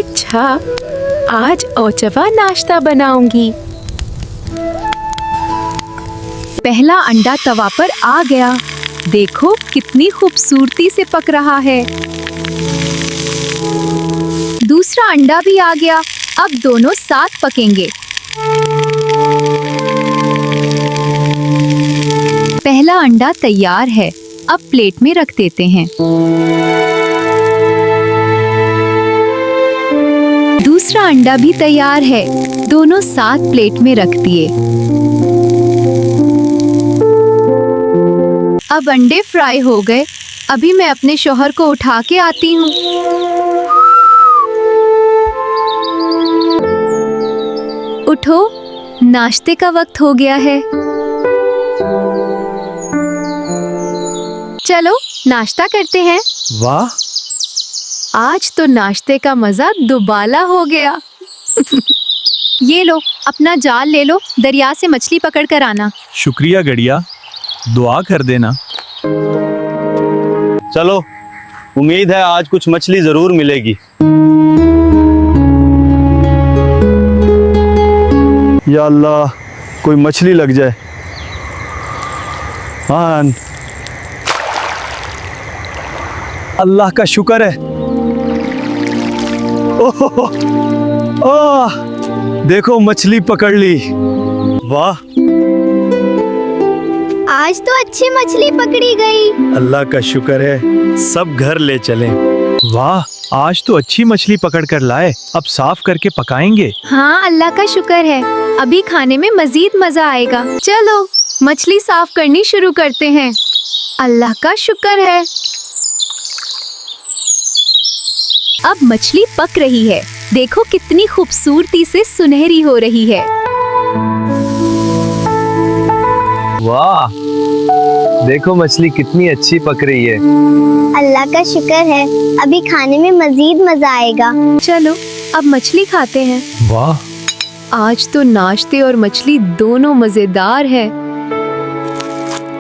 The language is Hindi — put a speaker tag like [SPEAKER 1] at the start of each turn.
[SPEAKER 1] अच्छा, आज ओचवा नाश्ता बनाऊंगी। पहला अंडा तवा पर आ गया। देखो कितनी खूबसूरती से पक रहा है। दूसरा अंडा भी आ गया। अब दोनों साथ पकेंगे। पहला अंडा तैयार है। अब प्लेट में रख देते हैं। दूसरा अंडा भी तैयार है। दोनों साथ प्लेट में रख दिए। अब अंडे फ्राई हो गए। अभी मैं अपने शौहर को उठा के आती हूँ। उठो, नाश्ते का वक्त हो गया है। चलो नाश्ता करते हैं।
[SPEAKER 2] वाह,
[SPEAKER 1] आज तो नाश्ते का मजा दुबाला हो गया। ये लो, अपना जाल ले लो। दरिया से मछली पकड़ कर आना।
[SPEAKER 2] शुक्रिया गड़िया, दुआ कर देना।
[SPEAKER 3] चलो, उम्मीद है आज कुछ मछली जरूर मिलेगी। या अल्लाह, कोई मछली लग जाए। हाँ,
[SPEAKER 2] अल्लाह का शुक्र है।
[SPEAKER 3] ओह, ओह, देखो मछली पकड़ ली। वाह,
[SPEAKER 4] आज तो अच्छी मछली पकड़ी गई।
[SPEAKER 2] अल्लाह का शुक्र है, सब घर ले चलें। वाह, आज तो अच्छी मछली पकड़ कर लाए। अब साफ करके पकाएंगे।
[SPEAKER 1] हाँ, अल्लाह का शुक्र है। अभी खाने में मजीद मजा आएगा। चलो मछली साफ करनी शुरू करते हैं। अल्लाह का शुक्र है। अब मछली पक रही है। देखो कितनी खूबसूरती से सुनहरी हो रही है।
[SPEAKER 3] वाह, देखो मछली कितनी अच्छी पक रही है।
[SPEAKER 4] अल्लाह का शुक्र है, अभी खाने में मजीद मजा आएगा।
[SPEAKER 1] चलो अब मछली खाते हैं।
[SPEAKER 2] वाह,
[SPEAKER 1] आज तो नाश्ते और मछली दोनों मजेदार है।